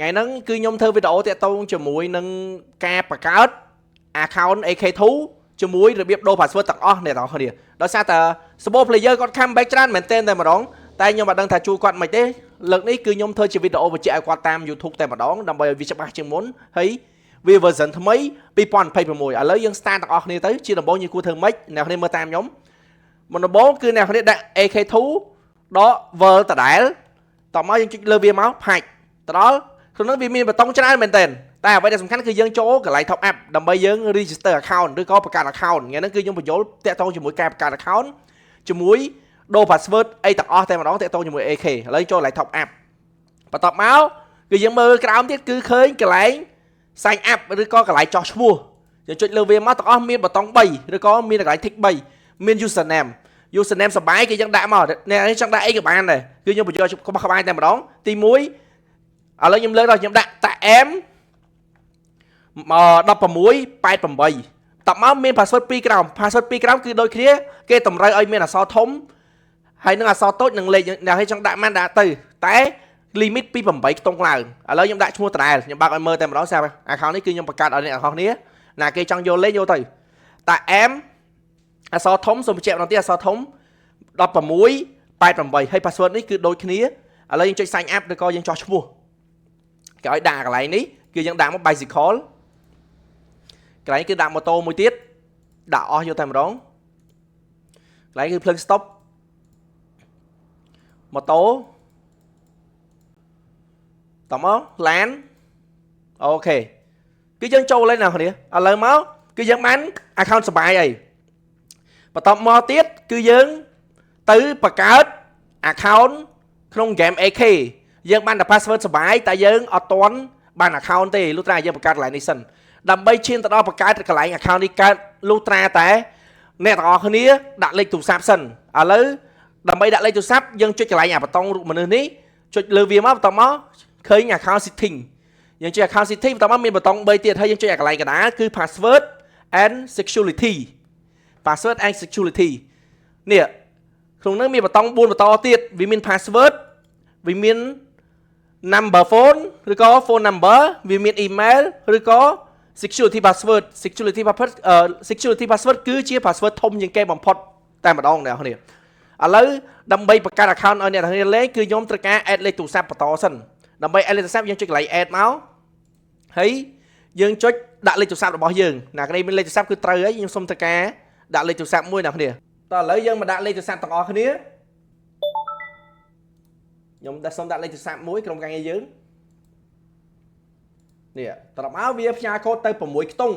ngày nắng cứ nhom thơ video tệ tông cho muối nâng ca bạc cát account AK2 cho muối rồi biết đô password tặng o này đó thôi đi đó sao ta sport player con cam background mình tên tại mà đón tay nhưng mà đang thà chui quạt mày thế lầnนี้គឺខ្ញុំធ្វើជាវីដេអូបញ្ជាក់ឲ្យគាត់តាម YouTube តែម្ដងដើម្បីឲ្យវាច្បាស់ជាងមុនហើយវា version ថ្មី2026ឥឡូវយើង start ទាំងអស់គ្នាទៅជាដំបូងយើងគួរធ្វើម៉េចអ្នកគ្នាមើលតាមខ្ញុំមុនដំបូងគឺអ្នកគ្នាដាក់ AK2 ដក World ដដែលតោះមកយើងចុចលើវាមកផាច់ទៅដល់ក្នុងនោះវាមានប៊ូតុងច្រើនមែនទែនតែអ្វីដែលសំខាន់គឺយើងចូលកន្លែង top up ដើម្បីយើង register account ឬក៏បង្កើត account ថ្ងៃហ្នឹងគឺខ្ញុំបញ្យល់តាក់ទងជាមួយការបង្កើត account ជាមួយដូរ password អីទាំងអស់តែម្ដងតាក់ទងជាមួយ AK ឥឡូវចូលកន្លែង top up បន្ទាប់មកគឺយើងមើលក្រោមទៀតគឺឃើញកន្លែង sign up ឬក៏កន្លែងចោះឈ្មោះយើងចុចលើវាមកទាំងអស់មានប៊ូតុង3ឬក៏មានកន្លែង tick 3មាន username សបាយគេយើងដាក់មកអ្នកនេះចង់ដាក់អីក៏បានដែរគឺខ្ញុំបញ្យល់ក្បាយតែម្ដងទី1ឥឡូវខ្ញុំលើកដល់ខ្ញុំដាក់តាអែម1688តបមកមាន password 2ក្រោម password 2ក្រោមគឺដូចគ្នាគេតម្រូវឲ្យមានអក្សរធំហើយនឹងអក្សរតូចនឹងលេខអ្នកឲ្យចង់ដាក់មិនដាក់ទៅតែ limit ពី8ខ្ទង់ឡើងឥឡូវខ្ញុំដាក់ឈ្មោះដដែលខ្ញុំបើកឲ្យមើលតែម្ដងស្រាប់ account នេះគឺខ្ញុំបង្កើតឲ្យអ្នកទាំងអស់គ្នាណាគេចង់យកលេខយកទៅតាអែមអក្សរធំសូមបញ្ជាក់ម្ដងទៀតអក្សរធំ1688ហើយ password នេះគឺដូចគ្នាឥឡូវយើងចុច sign up ឬក៏យើងចោះឈ្មោះគេឲ្យដាក់កន្លែងនេះគឺយើងដាក់មក bicycle កន្លែងគឺដាក់ម៉ូតូមួយទៀតដាក់អស់យកតែម្ដងកន្លែងគឺភ្លើង stop ម៉ូតូតមកឡានអូខេគឺយើងចូលលេងអ្នកគ្នាឥឡូវមកគឺយើងបាន account សបាយហើយបន្ទាប់មកទៀតគឺយើងទៅបង្កើត account ក្នុង game AK យើងបានតែ password សបាយតែយើងអត់ទាន់បាន account ទេលុះត្រាយើងបង្កើតកន្លែងនេះសិនដើម្បីឈានទៅដល់បង្កើតកន្លែង account នេះកើតលុះត្រាតែអ្នកទាំងអស់គ្នាដាក់លេខទូរស័ព្ទសិនឥឡូវដើម្បីដាក់លេខទូរស័ព្ទយើងចុចកន្លែងអាបតុងរូបមនុស្សនេះចុចលើវាមកបន្ទាប់មកឃើញ account setting យើងចុច account setting បន្ទាប់មកមានប៊ូតុង3ទៀតហើយយើងចុចកន្លែងកណ្ដាលគឺ password and security នេះក្នុងនោះមានប៊ូតុង4បន្តទៀតវាមាន password វាមាន number phone ឬក៏ phone number វាមាន email ឬក៏ security password គឺជា password ធំជាងគេបំផុតតែម្ដងអ្នកនរឥឡូវដើម្បីបង្កើត account ឲ្យអ្នកនរលេងគឺខ្ញុំត្រូវការ add លេខទូរស័ព្ទបន្តសិនដើម្បី add លេខទូរស័ព្ទយើងចុចកន្លែង add មកហើយយើងចុចដាក់លេខទូរស័ព្ទរបស់យើងអ្នកនរមានលេខទូរស័ព្ទគឺត្រូវហើយខ្ញុំសុំត្រូវការដាក់លេខទូរស័ព្ទមួយអ្នកនរតោះឥឡូវយើងមកដាក់លេខទូរស័ព្ទទាំងអស់គ្នាខ្ញុំសុំដាក់លេខទូរស័ព្ទមួយក្រុមការងារយើងនេះត្រឡប់មកវាផ្ញើកូដទៅ6ខ្ទង់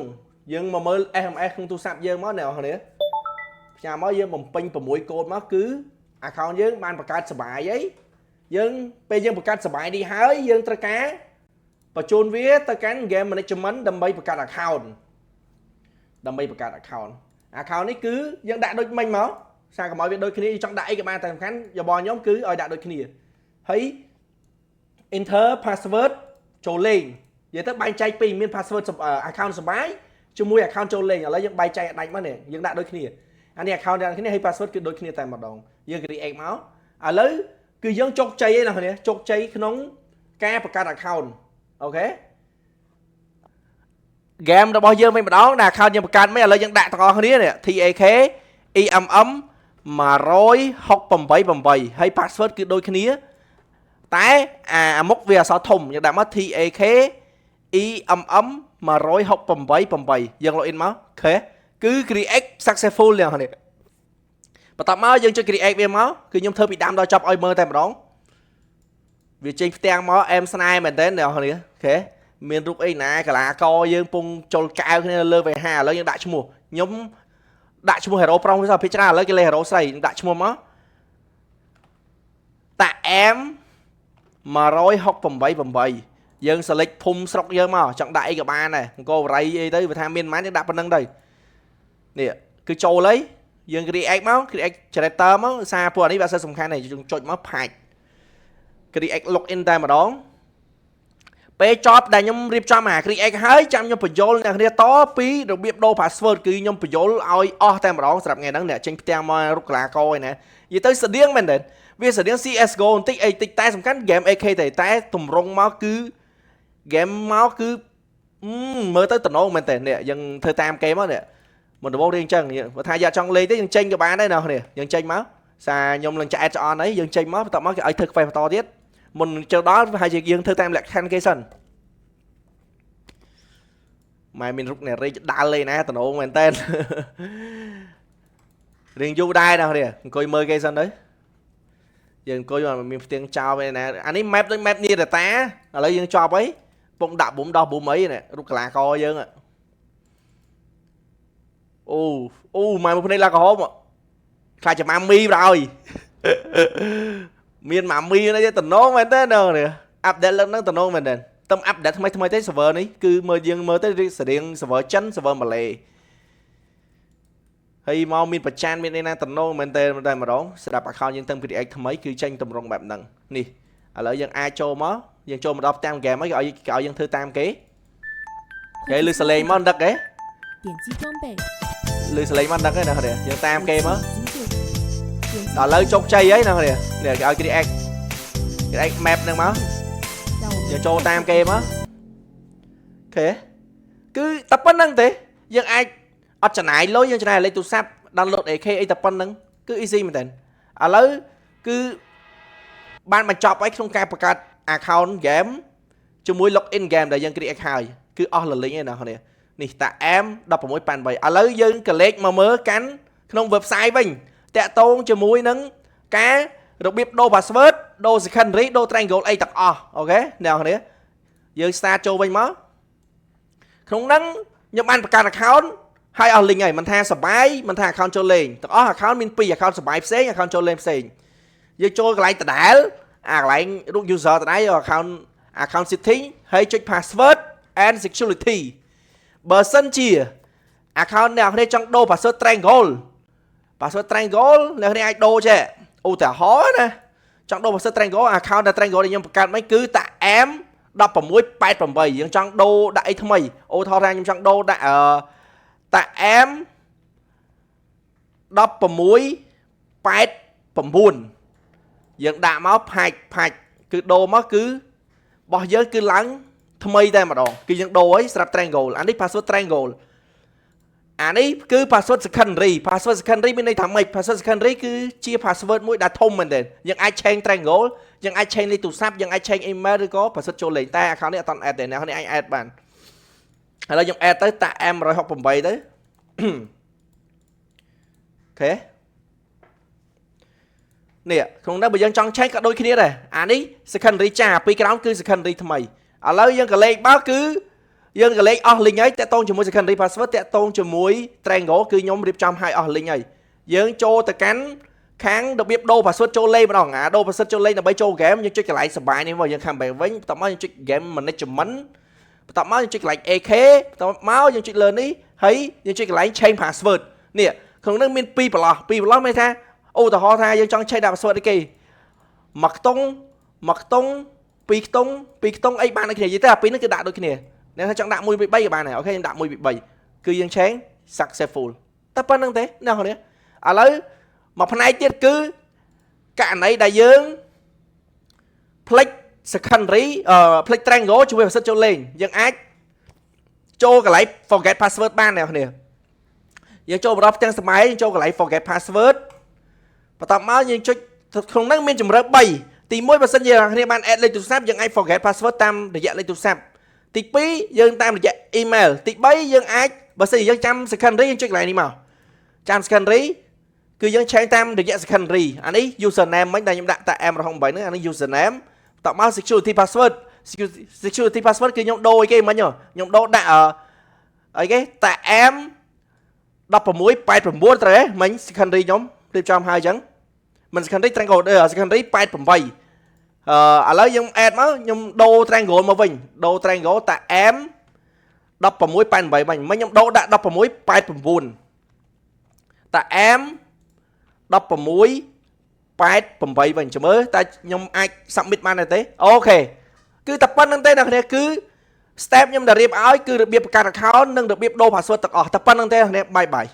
យើងមកមើល SMS ក្នុងទូរស័ព្ទយើងមកអ្នកនរផ្ញើមកយើងបំពេញ6កូដមកគឺ account យើងបានបង្កើតសបាយហើយយើងពេលយើងបង្កើតសបាយនេះហើយយើងត្រូវការបញ្ជូនវាទៅកាន់ game management ដើម្បីបង្កើត account នេះគឺយើងដាក់ដូចមិញមកសារកុំឲ្យវាដូចគ្នាចង់ដាក់អីក៏បានតែសំខាន់យោបល់ខ្ញុំគឺឲ្យដាក់ដូចគ្នាហើយ enter password ចូលលេងនិយាយទៅបែងចែកពីមាន password account សបាយជាមួយ account ចូលលេងឥឡូវយើងបែងចែកដាច់មកនេះយើងដាក់ដូចគ្នាអានេះ account ដាក់គ្នាហើយ password គឺដូចគ្នាតែម្ដងយើង create មកឥឡូវគឺយើងជោគជ័យឯណាគ្នាជោគជ័យក្នុងការបង្កើត account អូខេ game របស់យើងវិញម្ដងដែល account យើងបង្កើតមិនឥឡូវយើងដាក់ទាំងអស់គ្នានេះ TAK EMM 168ហើយ password គឺដូចគ្នាតែអាមុខវាអក្សរធំយើងដាក់មក TAK EMM 168យើង login មកអូខេគឺ create successful យ៉ាងនេះបន្ទាប់មកយើងចុច create វាមកគឺខ្ញុំធ្វើពីដើមដល់ចប់ឲ្យមើលតែម្ដងវាចេញផ្ទាំងមកអែមស្នេហ៍មែនតើអ្នកនរអូខេមានរូបអីណាកាឡាកយើងពងចុលកៅគ្នាលើ V5 ឥឡូវយើងដាក់ឈ្មោះខ្ញុំដាក់ឈ្មោះ hero ប្រុសវាភាគច្រើនឥឡូវគេលេខ hero ស្រីដាក់ឈ្មោះមកតាអែម168យើង select ភូមិស្រុកយើងមកចង់ដាក់អីក៏បានដែរអង្គរបរិយអីទៅវាថាមានប៉ុន្មានយើងដាក់ប៉ុណ្្នឹងទៅនេះគឺចូលហើយយើង create មក create generator មកសារពួកនេះវាអត់សំខាន់ទេយើងចុចមកផាច់ create login តែម្ដងពេលចប់ដែលខ្ញុំរៀបចំអា create ហើយចាំខ្ញុំបញ្យល់អ្នកគ្នាតពីរបៀបដូរ password គឺខ្ញុំបញ្យល់ឲ្យអស់តែម្ដងសម្រាប់ថ្ងៃហ្នឹងអ្នកចេញផ្ទាំងមករូបកលាកឯណានិយាយទៅស្តៀងមែនទេវាស្តៀង CS:GO បន្តិចអីតិចតែសំខាន់ game AK តែតម្រង់មកគឺ game មកគឺមើលទៅតំណងមែនតើនេះយើងធ្វើតាមគេមកនេះមុនដំបូងរៀងចឹងបើថាយកចង់លេងទេយើងចេញក៏បានដែរណោះនេះយើងចេញមកសារខ្ញុំនឹងចាអេតអនអីយើងចេញមកបន្ទាប់មកគេឲ្យធ្វើ quest បន្តទៀតមុនចូលដល់ហើយយើងធ្វើតាមលក្ខខណ្ឌគេសិនម៉ែមានរុកអ្នករីដាល់លេងណាតំណងមែនតើរៀងយូរដែរណោះនេះអង្គុយមើលគេសិនទៅយើងអង្គុយមានផ្ទាំងចោលឯណាអានេះ map ដូច map នីរតាឥឡូវយើងចប់អីពងដាក់បុំដោះបុំអីនេះរូបកលាកយើងអូម៉ែមកភ្នែកឡាក្រហមខ្លាចចាំម៉ាមីបើឲ្យមានម៉ាមីនេះតំណងមែនទេណ៎អាប់ដេតឡើងហ្នឹងតំណងមែនទេតំអាប់ដេតថ្មីទេ server នេះគឺមើលយើងមើលទៅស្រៀង server ចិន server ម៉ាឡេហើយមកមានប្រចានមានឯណាតំណងមែនទេតែម្ដងស្ដាប់ account យើងតាំងពី react ថ្មីគឺចេញតម្រងបែបហ្នឹងនេះឥឡូវយើងអាចចូលមកយើងចូលមកដល់តាម game ហើយគេឲ្យយើងធ្វើតាមគេគេលឺសលេងមកដឹកទេលឺសលេងមកដឹកទេណាគ្នាយើងតាមគេមកដល់ឥឡូវជោគជ័យហើយណាគ្នានេះគេឲ្យ react map ហ្នឹងមកយើងចូលតាមគេមកអូខេគឺតែប៉ុណ្្នឹងទេយើងអាចអត់ចំណាយលុយយើងចំណាយលេខទូរស័ព្ទ download AK អីតែប៉ុណ្្នឹងគឺ easy មែនតើឥឡូវគឺបានបញ្ចប់ហើយក្នុងការបង្កើត account game ជាមួយ login game ដែលយើង create ហើយគឺអស់លលិញឯណាគ្នានេះតា M1688 ឥឡូវយើងក៏លេខមកមើលកាន់ក្នុង website វិញតាក់ទងជាមួយនឹងការរបៀបដូរ password ដូរ secondary ដូរ triangle អីទាំងអស់អូខេអ្នកគ្នាយើង start ចូលវិញមកក្នុងហ្នឹងខ្ញុំបានបង្កើត account ហើយអស់ link ហើយមិនថាសបាយមិនថា account ចូលលេងទាំងអស់ account មាន2 account សបាយផ្សេង account ចូលលេងផ្សេងយើងចូលកន្លែងដដែលអាកន្លែងរូប user ដដែលយក account setting ហើយចុច password and security បើសិនជា account អ្នកគ្នាចង់ដូរ password triangle អ្នកគ្នាអាចដូរចេះឧទាហរណ៍ណាចង់ដូរ password triangle account ដែល triangle ដែលខ្ញុំបង្កើតមិនគឺតា M1688 យើងចង់ដូរដាក់អីថ្មីឧទាហរណ៍ថាខ្ញុំចង់ដូរដាក់តា M1689 យើងដាក់មកផាច់គឺដូរមកគឺរបស់យើងគឺឡើងថ្មីតែម្ដងគឺយើងដូរឲ្យស្រាប់ triangle អានេះ password triangle អានេះគឺ password secondary មានន័យថាម៉េច password secondary គឺជា password មួយដែលធំមែនទេយើងអាច change triangle យើងអាច change លេខទូរស័ព្ទយើងអាច change email ឬក៏ password ចូលលេងតែ account នេះអត់ទាន់ add ទេអ្នកនេះអាច add បានឥឡូវខ្ញុំ add ទៅតា M168 ទៅអូខេនេះក្នុងនោះបើយើងចង់ change ក៏ដូចគ្នាដែរអានេះ secondary ចាពីក្រោមគឺ secondary ថ្មីឥឡូវយើងក៏លេខបើគឺយើងក៏លេខអស់ link ហើយតាក់ទងជាមួយ secondary password តាក់ទងជាមួយ triangle គឺខ្ញុំរៀបចំឲ្យអស់ link ហើយយើងចូលទៅកាន់ខាងរបៀបដូរ password ចូលលេងម្ដងដូរ password ចូលលេងដើម្បីចូល game យើងចុចកន្លែងសបាយនេះមកយើងខាងបែបវិញបន្ទាប់មកយើងចុច game management បន្ទាប់មកយើងចុចកន្លែង AK បន្ទាប់មកយើងចុចលើនេះហើយយើងចុចកន្លែង change password នេះក្នុងនោះមាន2ប្រឡោះមានថាឧទាហរណ៍ថាយើងចង់ change ដាក់ password អីគេមួយខ្ទង់ពីរខ្ទង់អីបានដូចគ្នានិយាយទៅអាពីរនេះគឺដាក់ដូចគ្នាអ្នកថាចង់ដាក់1 2 3ក៏បានដែរអូខេខ្ញុំដាក់1 2 3គឺយើង change successful តែប៉ុណ្្នឹងទេអ្នកនរឥឡូវមួយផ្នែកទៀតគឺករណីដែលយើងផ្លិច secondary ផ្លិច triangle ជួយ password ចូលលេងយើងអាចចូលកន្លែង forget password បានអ្នកនរយើងចូលបរិបទាំងសម័យយើងចូលកន្លែង forget password បន្ទាប់មកយើងចុចក្នុងហ្នឹងមានជម្រើស3ទី1បើសិនជាអ្នកគ្នាបាន add លេខទូរស័ព្ទយើងអាច forget password តាមរយៈលេខទូរស័ព្ទទី2យើងតាមរយៈ email ទី3យើងអាចបើសិនជាយើងចាំ secondary យើងចុចកន្លែងនេះមកចាំ secondary គឺយើង change តាមរយៈ secondary អានេះ username មិញដែលខ្ញុំដាក់តា M168 ហ្នឹងអានេះ username បន្ទាប់មក security password គឺខ្ញុំដូរអីគេមិញខ្ញុំដូរដាក់អីគេតា M1689 ត្រូវទេមិញ secondary ខ្ញុំរៀបចំហើយអញ្ចឹងមិន secondary triangle secondary 88ឥឡូវយើង add មកខ្ញុំដូរ triangle មកវិញដូរ triangle តា M1688 វិញខ្ញុំដូរដាក់1689តា M1688 វិញជមើលតែខ្ញុំអាច submit បានទេអូខេគឺតែប៉ុណ្្នឹងទេអ្នកគ្នាគឺ step ខ្ញុំដែលរៀបឲ្យគឺរបៀបបង្កើត account និងរបៀបដូរ password ទាំងអស់តែប៉ុណ្្នឹងទេអ្នកគ្នាបាយ